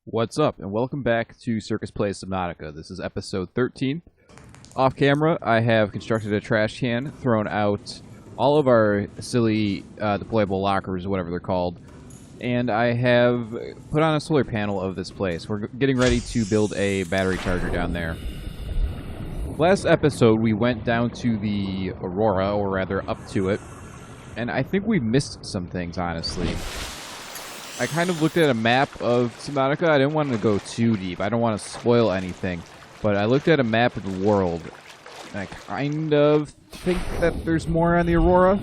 What's up, and welcome back to Circus Plays Subnautica. This is episode 13. Off camera, I have constructed a trash can, thrown out all of our silly deployable lockers, whatever they're called, and I have put on a solar panel of this place. We're getting ready to build a battery charger down there. Last episode, we went down to the Aurora, or rather up to it, and I think we missed some things, honestly. I kind of looked at a map of Subnautica. I didn't want to go too deep. I don't want to spoil anything. But I looked at a map of the world, and I kind of think that there's more on the Aurora.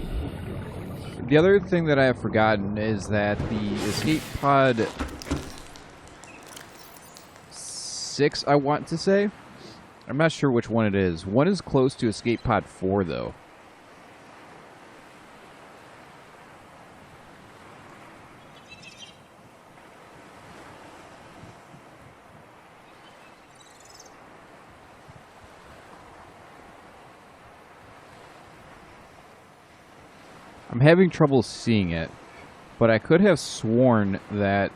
The other thing that I have forgotten is that the escape pod 6, I want to say. I'm not sure which one it is. One is close to escape pod 4, though. I'm having trouble seeing it, but I could have sworn that...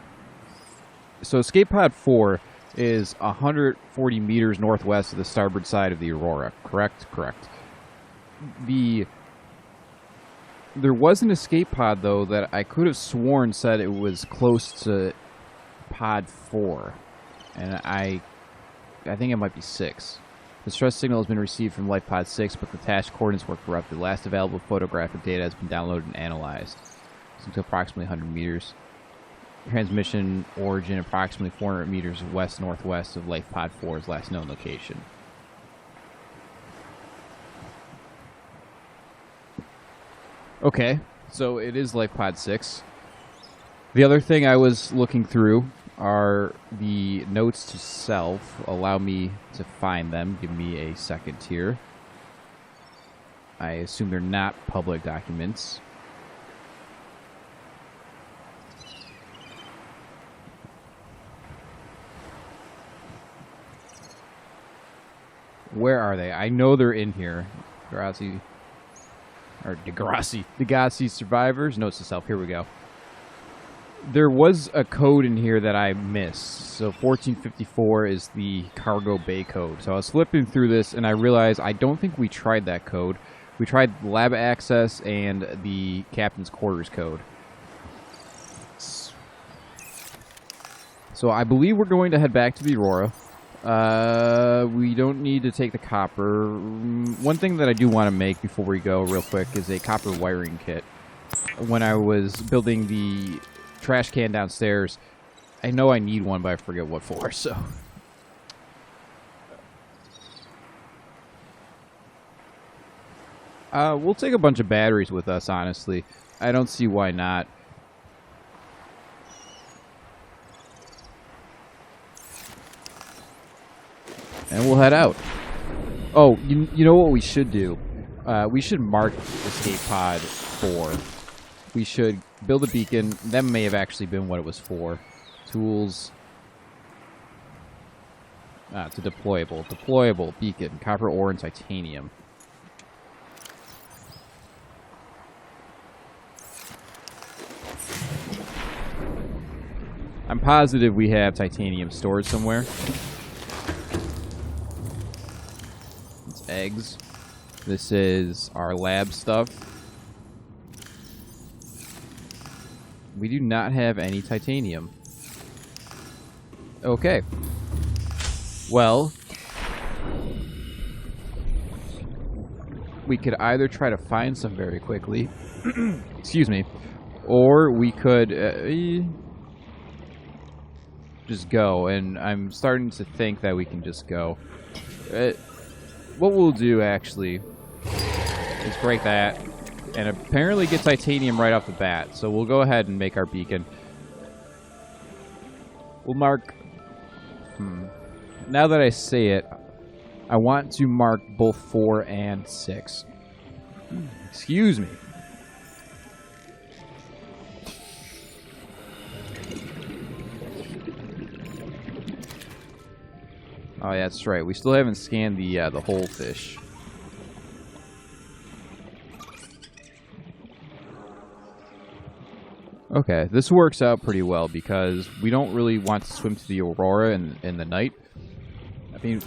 So escape pod 4 is 140 meters northwest of the starboard side of the Aurora, correct? Correct. There was an escape pod, though, that I could have sworn said it was close to pod 4, and I think it might be 6. The stress signal has been received from Life Pod 6, but the attached coordinates were corrupted. The last available photographic data has been downloaded and analyzed. It's to approximately 100 meters. Transmission origin approximately 400 meters west-northwest of Life Pod 4's last known location. Okay, so it is Life Pod 6. The other thing I was looking through are the notes to self. Allow me to find them. Give me a second here. I assume they're not public documents. Where are they? I know they're in here. Degrassi survivors. Notes to self. Here we go. There was a code in here that I missed. So 1454 is the cargo bay code. So I was flipping through this and I realized I don't think we tried that code. We tried lab access and the captain's quarters code. So I believe we're going to head back to the Aurora. We don't need to take the copper. One thing that I do want to make before we go real quick is a copper wiring kit. When I was building the trash can downstairs, I know I need one, but I forget what for, so. We'll take a bunch of batteries with us, honestly. I don't see why not. And we'll head out. Oh, you know what we should do? We should mark escape pod 4. We should build a beacon. That may have actually been what it was for. Tools. It's a deployable. Deployable beacon. Copper ore and titanium. I'm positive we have titanium stored somewhere. It's eggs. This is our lab stuff. We do not have any titanium. Okay. Well, we could either try to find some very quickly, excuse me, or we could just go, and I'm starting to think that we can just go. What we'll do, actually, is break that. And apparently get titanium right off the bat. So we'll go ahead and make our beacon. We'll mark... Now that I say it, I want to mark both 4 and 6. Excuse me. Oh, yeah, that's right. We still haven't scanned the whole fish. Okay, this works out pretty well because we don't really want to swim to the Aurora in the night. I mean,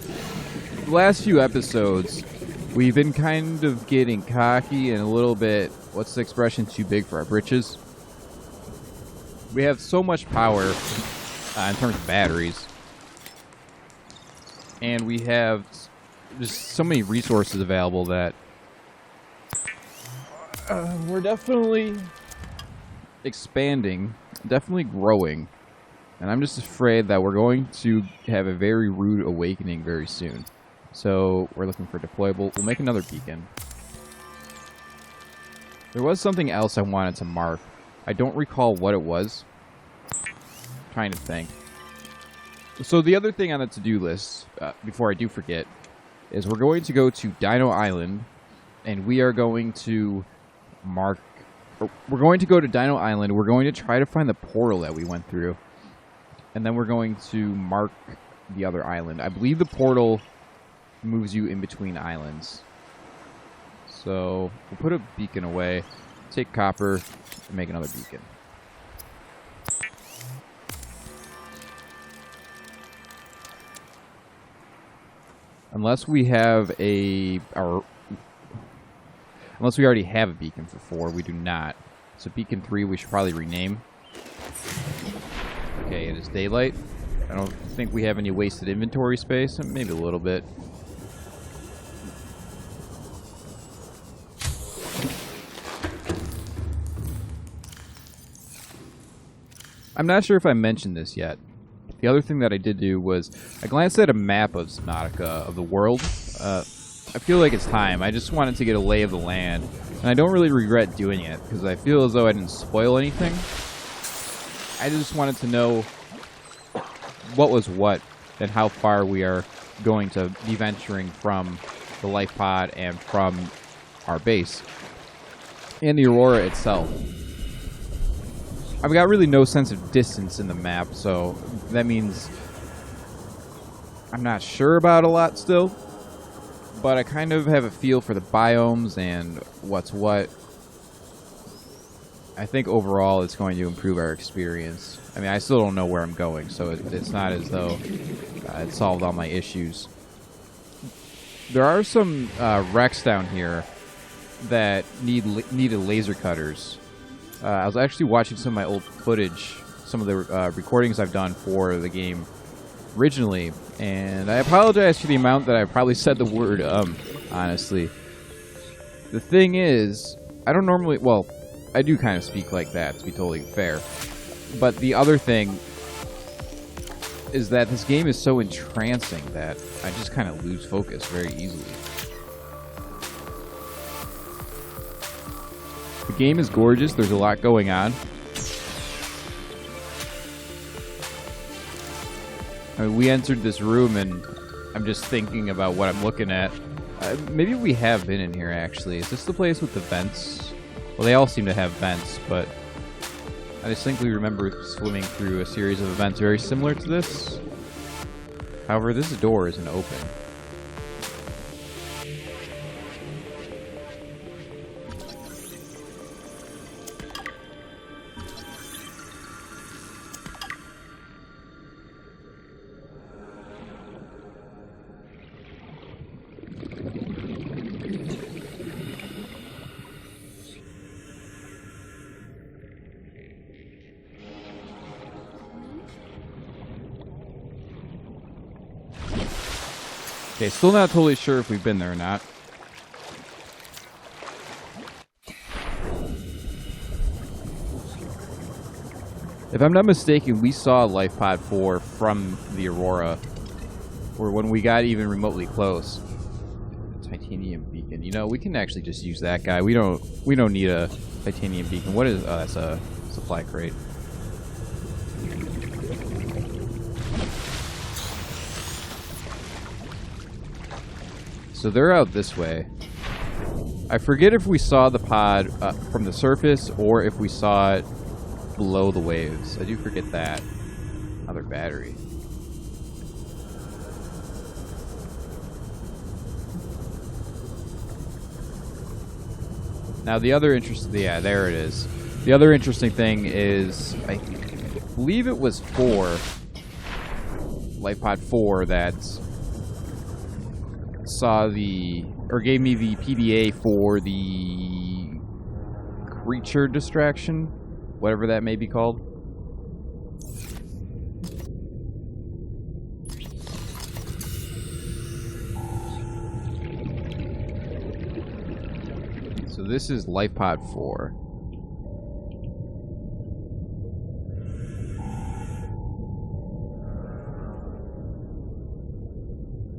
the last few episodes, we've been kind of getting cocky and a little bit, what's the expression, too big for our britches. We have so much power in terms of batteries. And we have just so many resources available that we're definitely expanding, definitely growing. And I'm just afraid that we're going to have a very rude awakening very soon. So we're looking for deployable. We'll make another beacon. There was something else I wanted to mark. I don't recall what it was. I'm trying to think. So the other thing on the to-do list, before I do forget, is we're going to go to Dino Island, and we are going to mark... We're going to go to Dino Island. We're going to try to find the portal that we went through. And then we're going to mark the other island. I believe the portal moves you in between islands. So we'll put a beacon away, take copper, and make another beacon. Unless we have unless we already have a beacon for 4, we do not. So beacon 3 we should probably rename. Okay, it is daylight. I don't think we have any wasted inventory space. Maybe a little bit. I'm not sure if I mentioned this yet. The other thing that I did do was I glanced at a map of Subnautica, of the world. I feel like it's time. I just wanted to get a lay of the land. And I don't really regret doing it, because I feel as though I didn't spoil anything. I just wanted to know what was what and how far we are going to be venturing from the life pod and from our base. And the Aurora itself. I've got really no sense of distance in the map, so that means I'm not sure about a lot still. But I kind of have a feel for the biomes and what's what. I think overall it's going to improve our experience. I mean, I still don't know where I'm going, so it's not as though it solved all my issues. There are some wrecks down here that needed laser cutters. I was actually watching some of my old footage, some of the recordings I've done for the game originally, and I apologize for the amount that I probably said the word honestly. The thing is, I don't normally, well, I do kind of speak like that, to be totally fair. But the other thing is that this game is so entrancing that I just kind of lose focus very easily. The game is gorgeous. There's a lot going on. I mean, we entered this room and I'm just thinking about what I'm looking at. Maybe we have been in here, actually. Is this the place with the vents? Well, they all seem to have vents, but I distinctly remember swimming through a series of events very similar to this. However, this door isn't open. Okay, still not totally sure if we've been there or not. If I'm not mistaken, we saw Life Pod 4 from the Aurora, or when we got even remotely close. Titanium beacon. You know, we can actually just use that guy. We don't need a titanium beacon. What is? Oh, that's a supply crate. So they're out this way. I forget if we saw the pod from the surface or if we saw it below the waves. I do forget that. Another battery. Now the other interest, yeah, there it is. The other interesting thing is, I believe it was 4, Life Pod 4, that saw or gave me the PDA for the creature distraction, whatever that may be called. So this is Life Pod 4.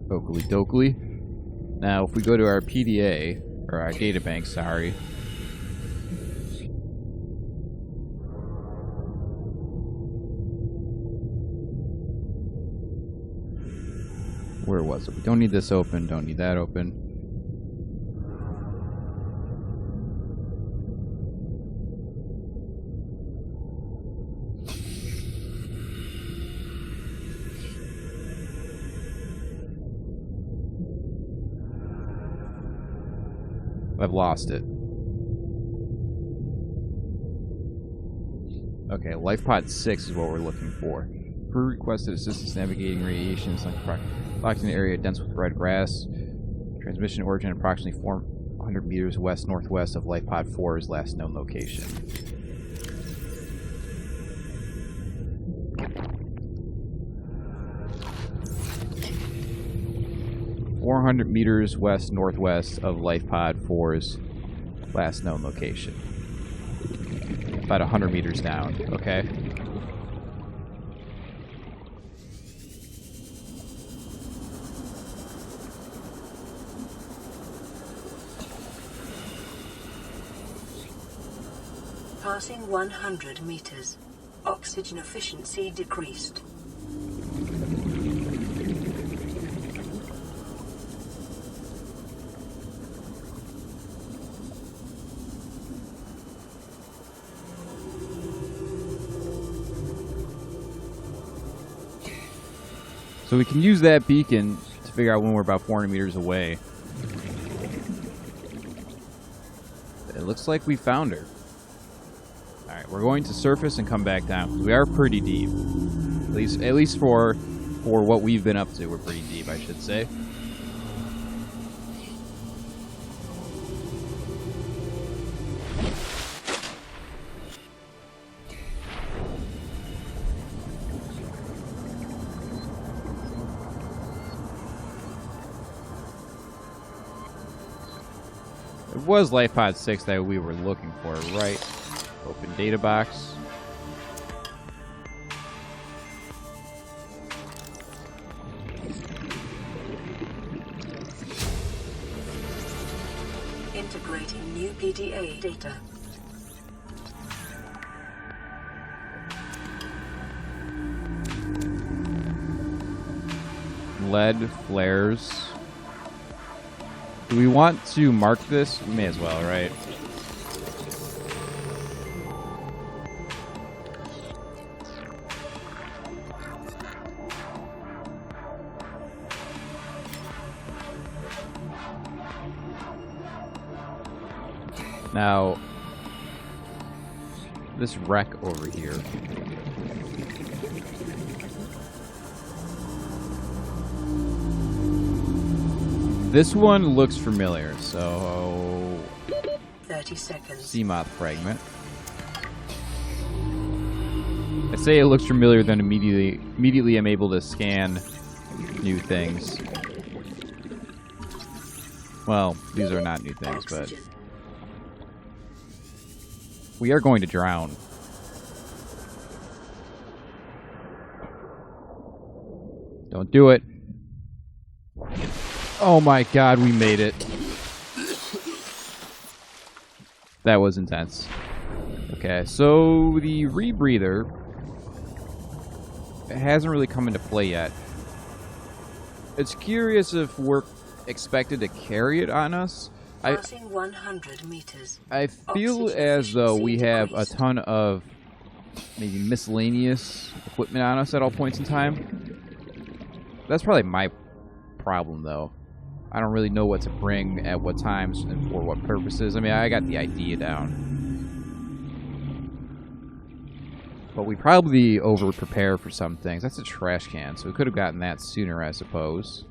Oakley dokley. Now, if we go to our PDA, or our databank, sorry. Where was it? We don't need this open, don't need that open. I've lost it. Okay, Life Pod 6 is what we're looking for. Crew requested assistance navigating radiation locked in an area dense with red grass. Transmission origin approximately 400 meters west-northwest of Life Pod 4's last known location. meters west-northwest of Life Pod 4's last known location. About 100 meters down, okay? Passing 100 meters. Oxygen efficiency decreased. So we can use that beacon to figure out when we're about 400 meters away. It looks like we found her. Alright, we're going to surface and come back down. We are pretty deep. At least for what we've been up to, we're pretty deep, I should say. It was Life Pod 6 that we were looking for, right? Open data box. Integrating new PDA data. Lead flares. Do we want to mark this? We may as well, right? Now, this wreck over here. This one looks familiar, so 30 seconds. Seamoth fragment. I say it looks familiar, then immediately I'm able to scan new things. Well, these are not new things, but we are going to drown. Don't do it. Oh my god, we made it. That was intense. Okay, so the rebreather hasn't really come into play yet. It's curious if we're expected to carry it on us. Passing 100 meters. I feel as though we have a ton of maybe miscellaneous equipment on us at all points in time. That's probably my problem, though. I don't really know what to bring at what times and for what purposes. I mean, I got the idea down. But we probably over-prepare for some things. That's a trash can, so we could have gotten that sooner, I suppose.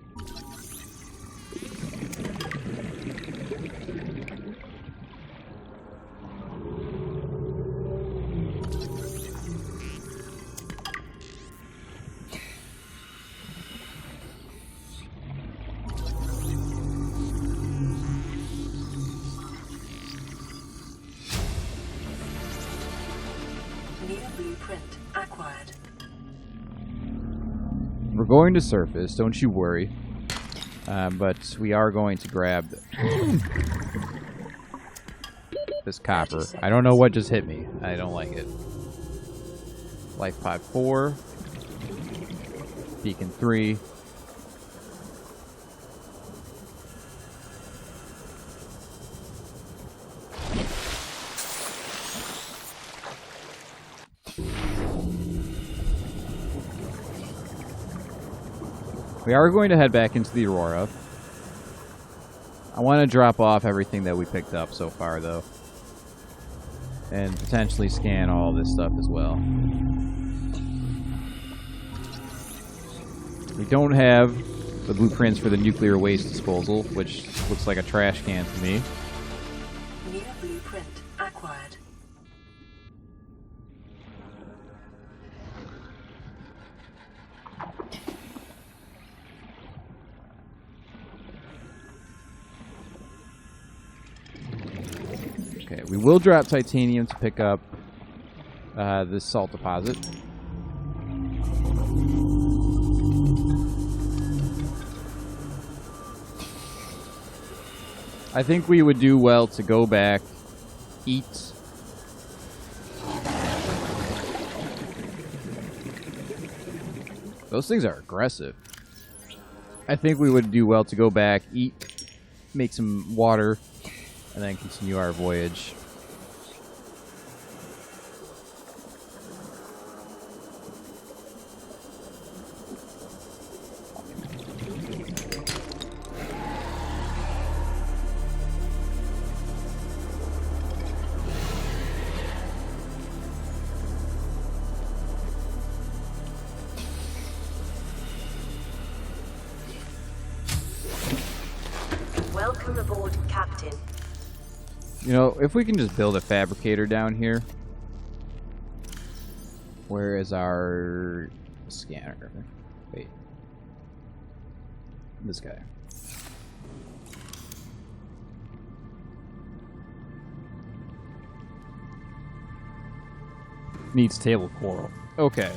We're going to surface, don't you worry. But we are going to grab this copper. I don't know what just hit me. I don't like it. Life pod 4. Beacon 3. We are going to head back into the Aurora. I want to drop off everything that we picked up so far, though. And potentially scan all this stuff as well. We don't have the blueprints for the nuclear waste disposal, which looks like a trash can to me. New blueprint acquired. Okay, we will drop titanium to pick up this salt deposit. I think we would do well to go back, eat. Those things are aggressive. I think we would do well to go back, eat, make some water, and then continue our voyage. Welcome aboard, Captain. You know, if we can just build a fabricator down here. Where is our scanner? Wait. This guy. Needs table coral. Okay.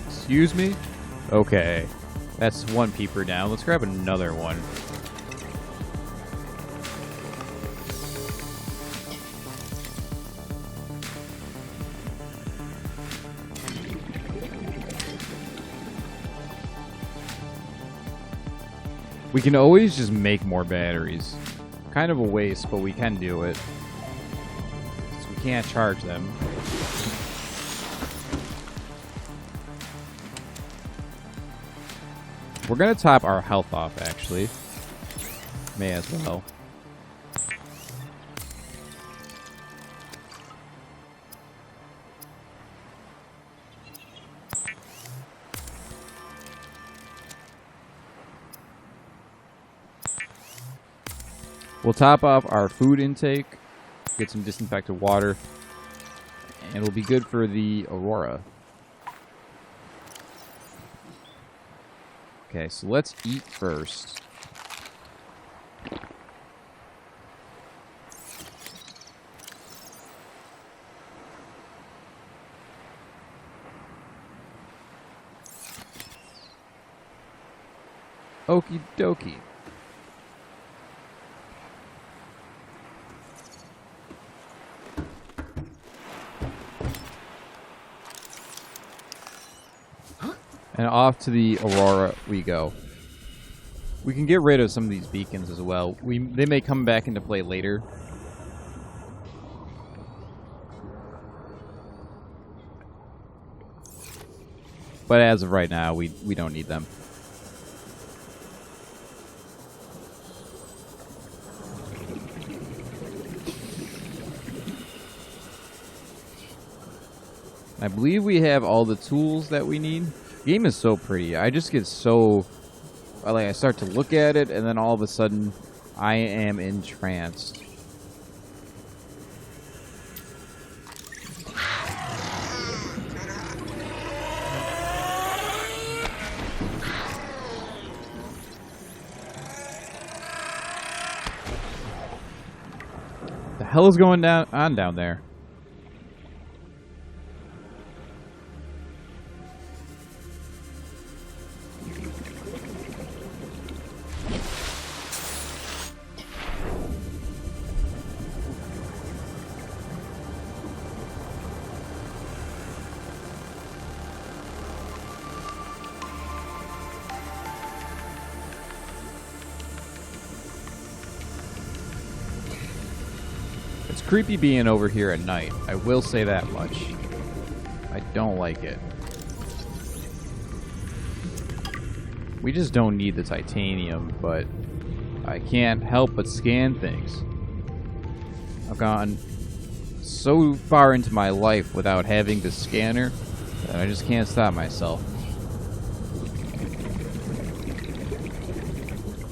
Excuse me? Okay. That's one peeper down. Let's grab another one. We can always just make more batteries. Kind of a waste, but we can do it. So we can't charge them. We're going to top our health off, actually. May as well. We'll top off our food intake, get some disinfected water, and we'll be good for the Aurora. Okay, so let's eat first. Okie dokie. And off to the Aurora we go. We can get rid of some of these beacons as well. They may come back into play later. But as of right now, we don't need them. I believe we have all the tools that we need. The game is so pretty. I just get so... like, I start to look at it, and then all of a sudden, I am entranced. The hell is going on down there? It's creepy being over here at night. I will say that much. I don't like it. We just don't need the titanium, but I can't help but scan things. I've gone so far into my life without having the scanner that I just can't stop myself.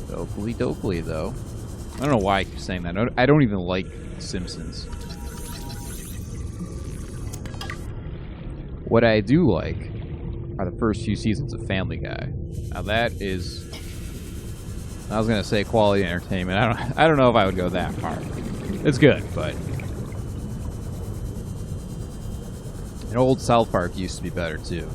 Dopely dopely, though. I don't know why I keep saying that. I don't even like Simpsons. What I do like are the first few seasons of Family Guy. Now that is, I was gonna say quality entertainment. I don't know if I would go that far. It's good, but an old South Park used to be better too.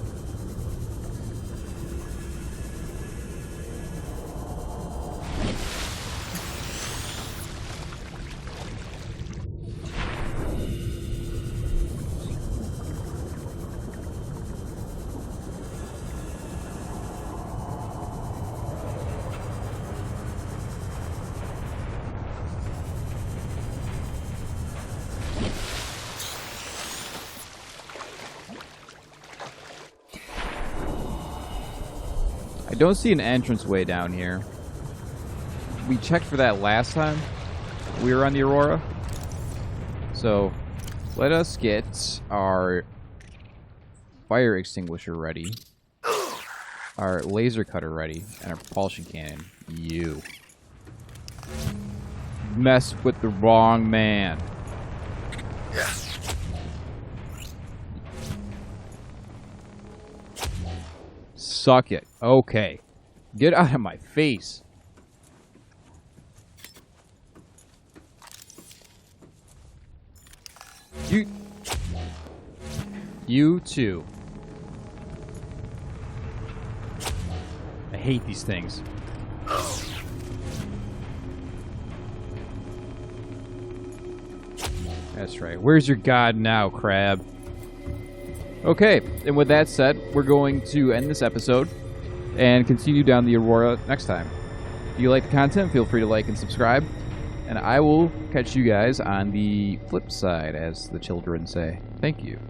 I don't see an entranceway down here. We checked for that last time we were on the Aurora. So, let us get our fire extinguisher ready, our laser cutter ready, and our propulsion cannon. You mess with the wrong man. Suck it. Okay. Get out of my face. You too. I hate these things. That's right. Where's your god now, crab? Okay, and with that said, we're going to end this episode and continue down the Aurora next time. If you like the content, feel free to like and subscribe, and I will catch you guys on the flip side, as the children say. Thank you.